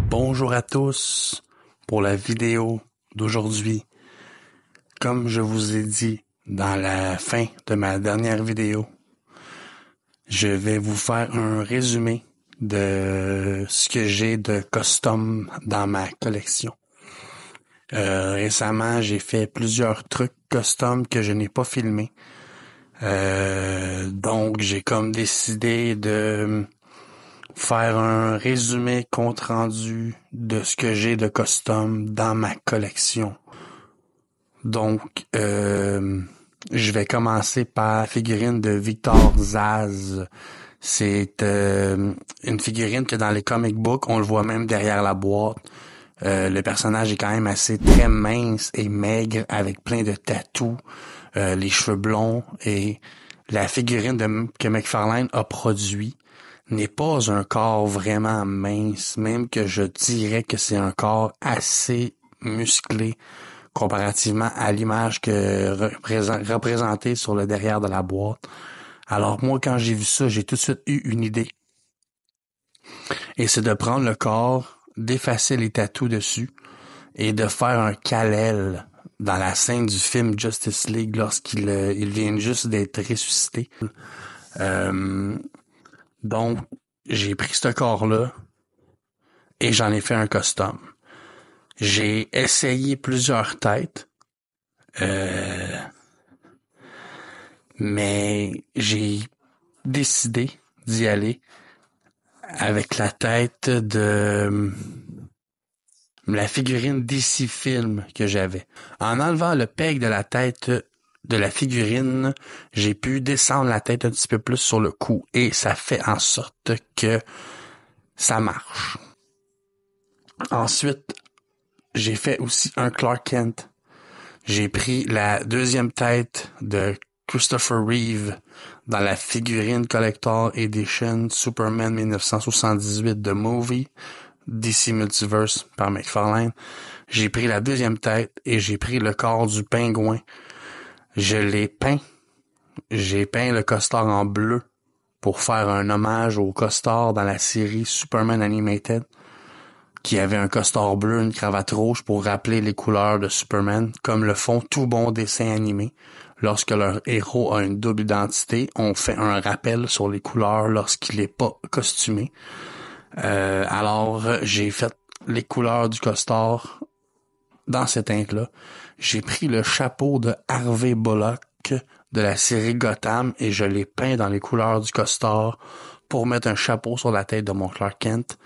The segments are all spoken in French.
Bonjour à tous pour la vidéo d'aujourd'hui. Comme je vous ai dit dans la fin de ma dernière vidéo, je vais vous faire un résumé de ce que j'ai de custom dans ma collection. Récemment, j'ai fait plusieurs trucs custom que je n'ai pas filmés. Donc, j'ai comme décidé de faire un résumé compte rendu de ce que j'ai de custom dans ma collection. Donc, je vais commencer par la figurine de Victor Zsasz. C'est une figurine que dans les comic books, on le voit même derrière la boîte. Le personnage est quand même assez très mince et maigre avec plein de tatous, les cheveux blonds, et la figurine que McFarlane a produit n'est pas un corps vraiment mince, même que je dirais que c'est un corps assez musclé comparativement à l'image que représentée sur le derrière de la boîte. Alors moi, quand j'ai vu ça, j'ai tout de suite eu une idée. Et c'est de prendre le corps, d'effacer les tatous dessus et de faire un Kal-El dans la scène du film Justice League lorsqu'il il vient juste d'être ressuscité. Donc, j'ai pris ce corps-là et j'en ai fait un custom. J'ai essayé plusieurs têtes, mais j'ai décidé d'y aller avec la tête de la figurine DC Film que j'avais. En enlevant le peg de la tête de la figurine, j'ai pu descendre la tête un petit peu plus sur le cou et ça fait en sorte que ça marche. Ensuite, j'ai fait aussi un Clark Kent. J'ai pris la deuxième tête de Christopher Reeve dans la figurine Collector Edition Superman 1978 de Movie DC Multiverse par McFarlane. J'ai pris la deuxième tête et j'ai pris le corps du pingouin. Je l'ai peint. J'ai peint le costard en bleu pour faire un hommage au costard dans la série Superman Animated, qui avait un costard bleu, une cravate rouge pour rappeler les couleurs de Superman, comme le font tout bon dessin animé. Lorsque leur héros a une double identité, on fait un rappel sur les couleurs lorsqu'il n'est pas costumé. Alors, j'ai fait les couleurs du costard dans cette teinte-là. J'ai pris le chapeau de Harvey Bullock de la série Gotham et je l'ai peint dans les couleurs du costard pour mettre un chapeau sur la tête de mon Clark Kent.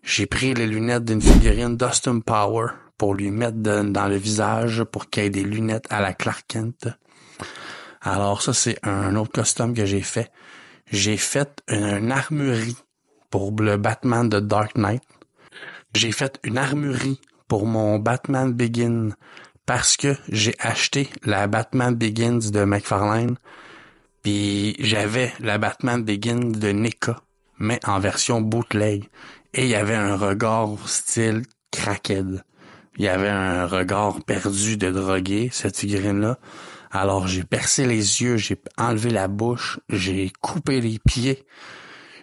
J'ai pris les lunettes d'une figurine d'Austin Power pour lui mettre dans le visage pour qu'il ait des lunettes à la Clark Kent. Alors ça, c'est un autre custom que j'ai fait. J'ai fait une armurerie pour le Batman de Dark Knight. J'ai fait une armurerie pour mon Batman Begins parce que j'ai acheté la Batman Begins de McFarlane, puis j'avais la Batman Begins de NECA, mais en version bootleg. Et il y avait un regard style crackhead. Il y avait un regard perdu de drogué, cette figurine-là. Alors j'ai percé les yeux, j'ai enlevé la bouche, j'ai coupé les pieds,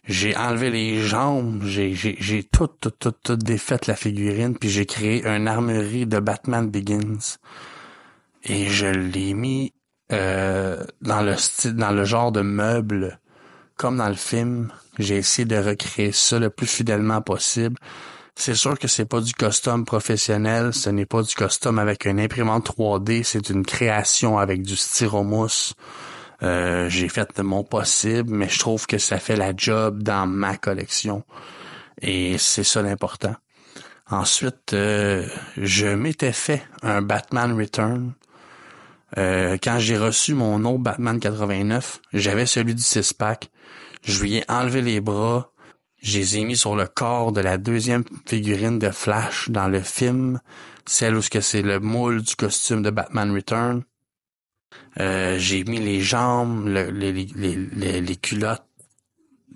j'ai enlevé les jambes, j'ai tout défait la figurine, puis j'ai créé une armurerie de Batman Begins. Et je l'ai mis dans le genre de meuble, comme dans le film. J'ai essayé de recréer ça le plus fidèlement possible. C'est sûr que c'est pas du custom professionnel, ce n'est pas du custom avec une imprimante 3D, c'est une création avec du styromousse. J'ai fait de mon possible, mais je trouve que ça fait la job dans ma collection. Et c'est ça l'important. Ensuite, je m'étais fait un Batman Return. Quand j'ai reçu mon autre Batman 89, j'avais celui du 6-pack. Je lui ai enlevé les bras. Je les ai mis sur le corps de la deuxième figurine de Flash dans le film, celle où c'est le moule du costume de Batman Return. J'ai mis les jambes, les culottes,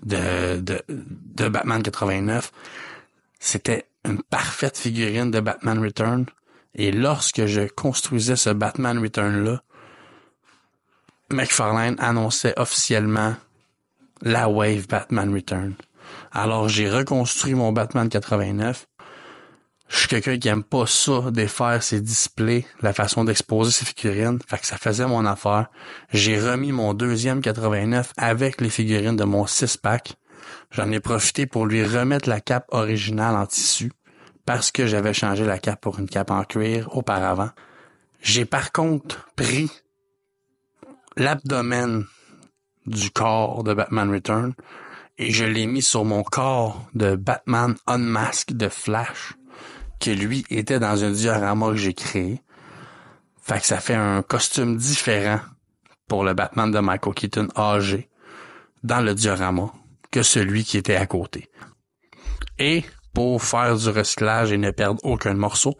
de Batman 89. C'était une parfaite figurine de Batman Return. Et lorsque je construisais ce Batman Return-là, McFarlane annonçait officiellement la Wave Batman Return. Alors, j'ai reconstruit mon Batman 89. Je suis quelqu'un qui aime pas ça, défaire ses displays, la façon d'exposer ses figurines. Fait que ça faisait mon affaire. J'ai remis mon deuxième 89 avec les figurines de mon 6-pack. J'en ai profité pour lui remettre la cape originale en tissu parce que j'avais changé la cape pour une cape en cuir auparavant. J'ai par contre pris l'abdomen du corps de Batman Return et je l'ai mis sur mon corps de Batman Unmasked de Flash, que lui était dans un diorama que j'ai créé. Fait que ça fait un costume différent pour le Batman de Michael Keaton âgé dans le diorama que celui qui était à côté. Et pour faire du recyclage et ne perdre aucun morceau,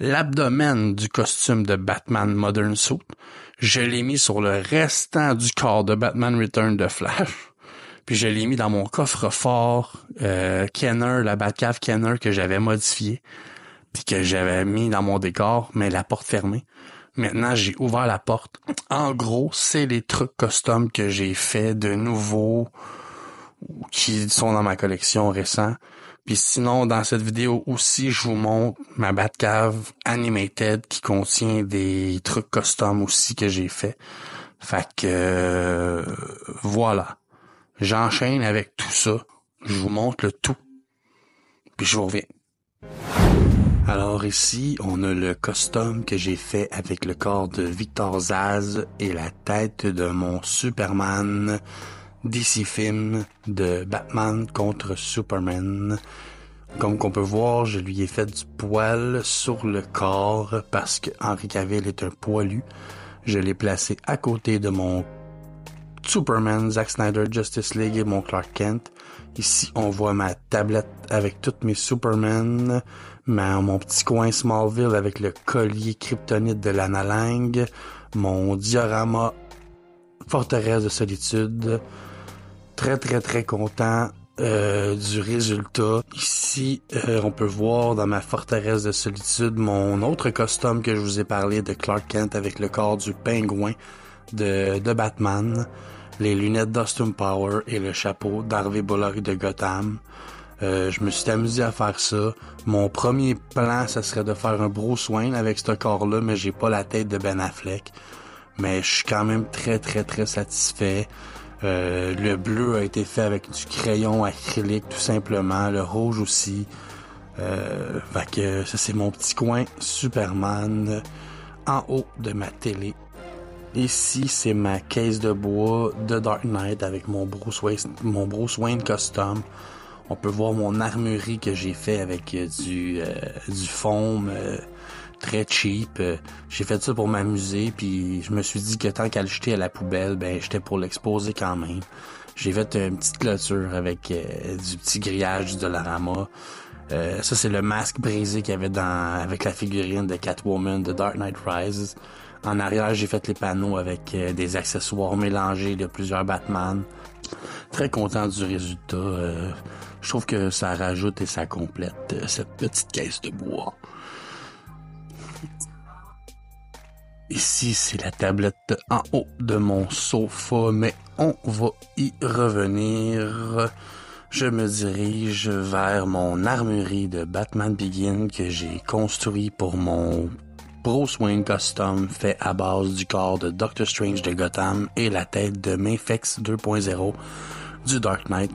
l'abdomen du costume de Batman Modern Suit, je l'ai mis sur le restant du corps de Batman Return de Flash. Puis je l'ai mis dans mon coffre-fort Kenner, la Batcave Kenner que j'avais modifié, puis que j'avais mis dans mon décor, mais la porte fermée. Maintenant, j'ai ouvert la porte. En gros, c'est les trucs custom que j'ai fait de nouveau qui sont dans ma collection récente. Puis sinon, dans cette vidéo aussi, je vous montre ma Batcave Animated qui contient des trucs custom aussi que j'ai fait. Fait que voilà. J'enchaîne avec tout ça. Je vous montre le tout. Puis je vous reviens. Alors ici, on a le custom que j'ai fait avec le corps de Victor Zsasz et la tête de mon Superman DC Film de Batman contre Superman. Comme qu'on peut voir, je lui ai fait du poil sur le corps parce que Henry Cavill est un poilu. Je l'ai placé à côté de mon Superman, Zack Snyder, Justice League et mon Clark Kent. Ici, on voit ma tablette avec toutes mes Superman, mon petit coin Smallville avec le collier kryptonite de Lana Lang, mon diorama Forteresse de Solitude. Très, très, très content du résultat. Ici, on peut voir dans ma Forteresse de Solitude mon autre costume que je vous ai parlé de Clark Kent avec le corps du pingouin de Batman, les lunettes d'Austin Power et le chapeau d'Harvey Bullock de Gotham. Je me suis amusé à faire ça. Mon premier plan, ça serait de faire un Bruce Wayne avec ce corps-là, mais j'ai pas la tête de Ben Affleck. Mais je suis quand même très, très, très satisfait. Le bleu a été fait avec du crayon acrylique, tout simplement. Le rouge aussi. Fait que ça, c'est mon petit coin Superman en haut de ma télé. Ici, c'est ma caisse de bois de Dark Knight avec mon Bruce Wayne custom. On peut voir mon armurerie que j'ai fait avec du foam très cheap. J'ai fait ça pour m'amuser, puis je me suis dit que tant qu'à le jeter à la poubelle, ben j'étais pour l'exposer quand même. J'ai fait une petite clôture avec du petit grillage du Dollarama. Ça, c'est le masque brisé qu'il y avait avec la figurine de Catwoman de Dark Knight Rises. En arrière, j'ai fait les panneaux avec des accessoires mélangés de plusieurs Batman. Très content du résultat. Je trouve que ça rajoute et ça complète cette petite caisse de bois. Ici, c'est la tablette en haut de mon sofa, mais on va y revenir. Je me dirige vers mon armurerie de Batman Begins que j'ai construit pour mon Bruce Wayne custom fait à base du corps de Doctor Strange de Gotham et la tête de Mephex 2.0 du Dark Knight.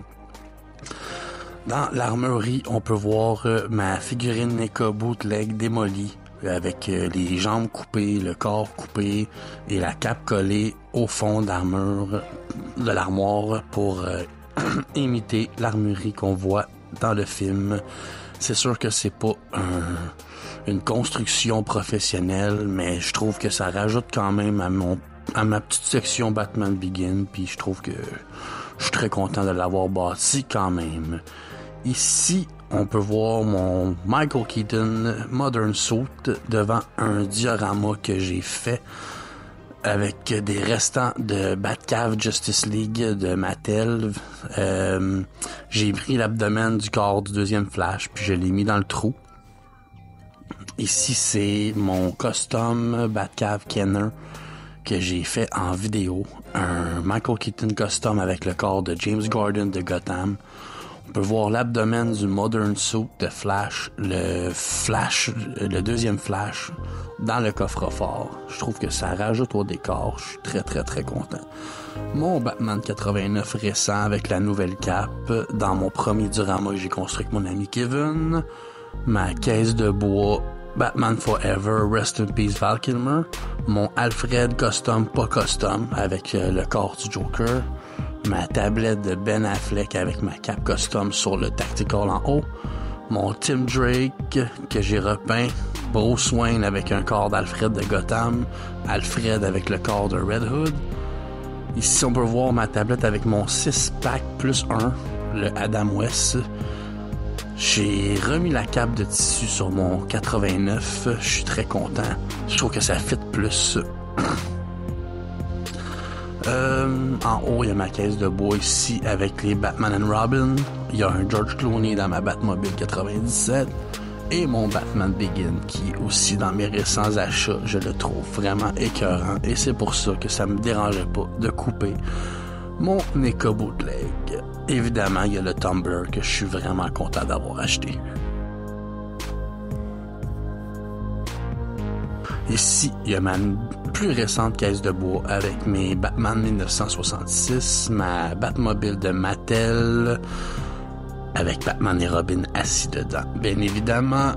Dans l'armurerie, on peut voir ma figurine NECA bootleg démolie avec les jambes coupées, le corps coupé et la cape collée au fond d'armure de l'armoire pour imiter l'armurerie qu'on voit dans le film. C'est sûr que c'est pas une construction professionnelle, mais je trouve que ça rajoute quand même à ma petite section Batman Begins, puis je trouve que je suis très content de l'avoir bâti quand même. Ici, on peut voir mon Michael Keaton Modern Suit devant un diorama que j'ai fait avec des restants de Batcave Justice League de Mattel. J'ai pris l'abdomen du corps du deuxième Flash, puis je l'ai mis dans le trou. Ici, c'est mon custom Batcave Kenner que j'ai fait en vidéo. Un Michael Keaton custom avec le corps de James Gordon de Gotham. On peut voir l'abdomen du Modern Suit de Flash, le deuxième Flash, dans le coffre-fort. Je trouve que ça rajoute au décor. Je suis très, très, très content. Mon Batman 89 récent avec la nouvelle cape, dans mon premier diorama que j'ai construit avec mon ami Kevin. Ma caisse de bois Batman Forever, Rest in Peace Val Kilmer. Mon Alfred Custom, pas custom, avec le corps du Joker. Ma tablette de Ben Affleck avec ma cape custom sur le Tactical en haut. Mon Tim Drake que j'ai repeint. Bruce Wayne avec un corps d'Alfred de Gotham. Alfred avec le corps de Red Hood. Ici, on peut voir ma tablette avec mon 6-pack plus 1, le Adam West. J'ai remis la cape de tissu sur mon 89. Je suis très content. Je trouve que ça fit plus. En haut, il y a ma caisse de bois ici avec les Batman and Robin. Il y a un George Clooney dans ma Batmobile 97. Et mon Batman Begin qui est aussi dans mes récents achats. Je le trouve vraiment écœurant. Et c'est pour ça que ça me dérangeait pas de couper mon NECA bootleg. Évidemment, il y a le tumbler que je suis vraiment content d'avoir acheté. Ici, il y a ma plus récente caisse de bois avec mes Batman 1966, ma Batmobile de Mattel, avec Batman et Robin assis dedans. Bien évidemment,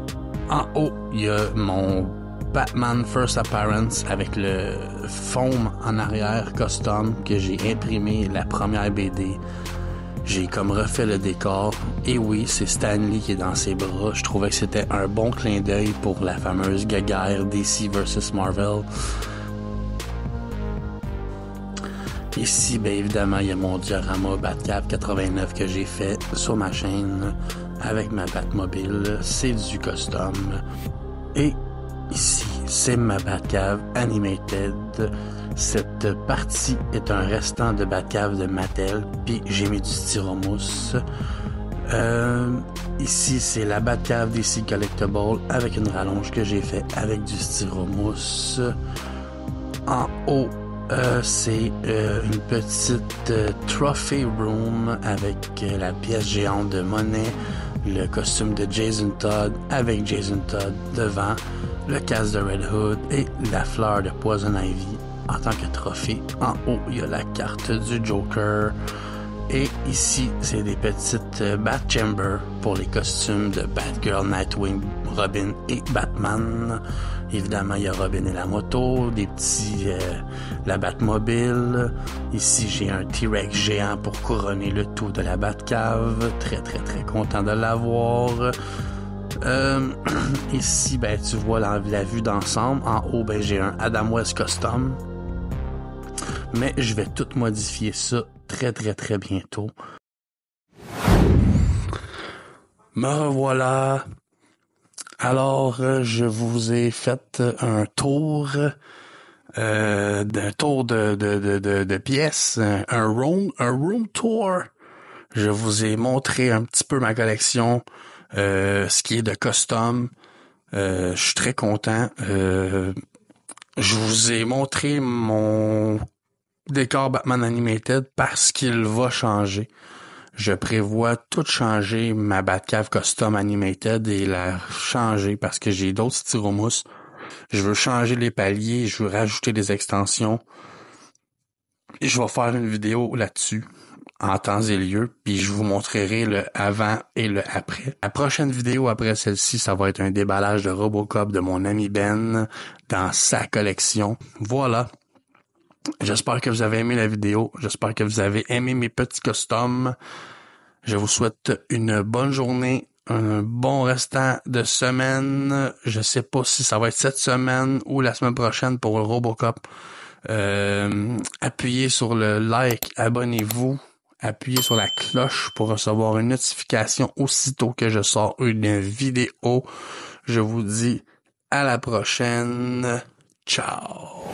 en haut, il y a mon Batman First Appearance avec le foam en arrière custom que j'ai imprimé la première BD. J'ai comme refait le décor. Et oui, c'est Stan Lee qui est dans ses bras. Je trouvais que c'était un bon clin d'œil pour la fameuse guéguerre DC vs Marvel. Ici, bien évidemment, il y a mon diorama Batcave 89 que j'ai fait sur ma chaîne avec ma Batmobile. C'est du custom. Et ici, c'est ma Batcave Animated. Cette partie est un restant de Batcave de Mattel, puis j'ai mis du styromousse. Ici, c'est la Batcave DC Collectible avec une rallonge que j'ai fait avec du styromousse. En haut, c'est une petite trophy room avec la pièce géante de Monet, le costume de Jason Todd avec Jason Todd devant, le casque de Red Hood et la fleur de Poison Ivy en tant que trophée. En haut, il y a la carte du Joker. Et ici, c'est des petites Bat Chamber pour les costumes de Batgirl, Nightwing, Robin et Batman. Évidemment, il y a Robin et la moto, des petits la Batmobile. Ici, j'ai un T-Rex géant pour couronner le tout de la Batcave. Très, très, très content de l'avoir. Ici, ben, tu vois la vue d'ensemble. En haut, ben, j'ai un Adam West Custom. Mais je vais tout modifier ça très, très, très bientôt. Me revoilà. Alors, je vous ai fait un tour de pièces, un room tour. Je vous ai montré un petit peu ma collection, ce qui est de custom. Je suis très content. Je vous ai montré mon décor Batman Animated parce qu'il va changer. Je prévois tout changer, ma Batcave Custom Animated, et la changer parce que j'ai d'autres styromousses. Je veux changer les paliers, je veux rajouter des extensions. Et je vais faire une vidéo là-dessus, en temps et lieu, puis je vous montrerai le avant et le après. La prochaine vidéo après celle-ci, ça va être un déballage de Robocop de mon ami Ben dans sa collection. Voilà. J'espère que vous avez aimé la vidéo. J'espère que vous avez aimé mes petits customs. Je vous souhaite une bonne journée, un bon restant de semaine. Je sais pas si ça va être cette semaine ou la semaine prochaine pour le Robocop. Appuyez sur le like, abonnez-vous, appuyez sur la cloche pour recevoir une notification aussitôt que je sors une vidéo. Je vous dis à la prochaine. Ciao!